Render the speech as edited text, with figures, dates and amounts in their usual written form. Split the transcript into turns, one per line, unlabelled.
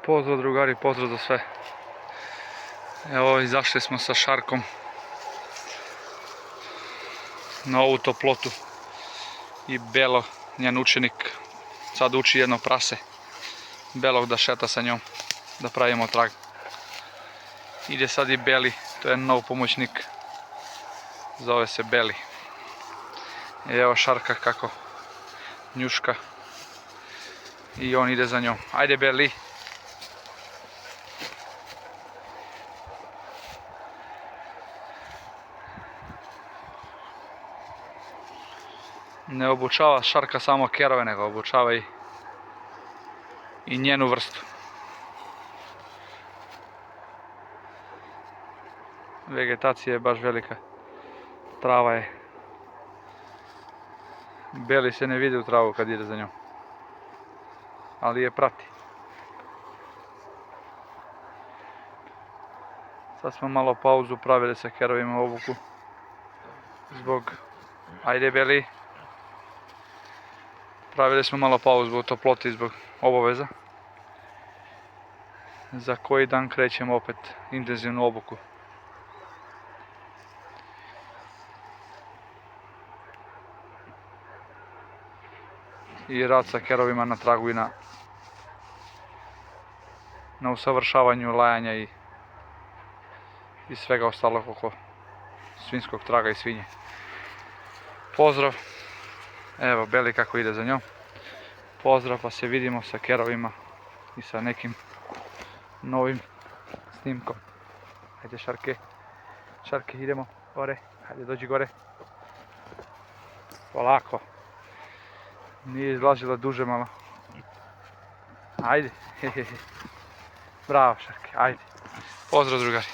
Pozdrav drugari, pozdrav za sve. Evo, izašli smo sa Šarkom na ovu toplotu i Belo, njen učenik, sad uči jedno prase Belog da šeta sa njom, da pravimo trag. Ide sad i Beli, to je nov pomoćnik, zove se Beli. I evo Šarka kako njuška i on ide za njom. Ajde Beli! Ne obučava Šarka samo kerove, nego obučava i njenu vrstu. Vegetacija je baš velika, trava je. Beli se ne vidi u travu kad ide za njom, ali je prati. Sad smo malo pauzu pravili sa kerovima obuku zbog... Ajde Beli! Pravili smo malo pauzu zbog toploti, zbog obaveza. Za koji dan krećemo opet intenzivnu obuku. I rad sa kerovima na tragu i na usavršavanju lajanja i svega ostalog oko svinjskog traga i svinje. Pozdrav! Evo Beli kako ide za njom. Pozdrav, pa se vidimo sa kerovima i sa nekim novim snimkom. Hajde Šarke, Šarke idemo gore, hajde dođi gore. Polako. Nije izlazila duže malo. Ajde, bravo Šarke, ajde. Pozdrav drugari.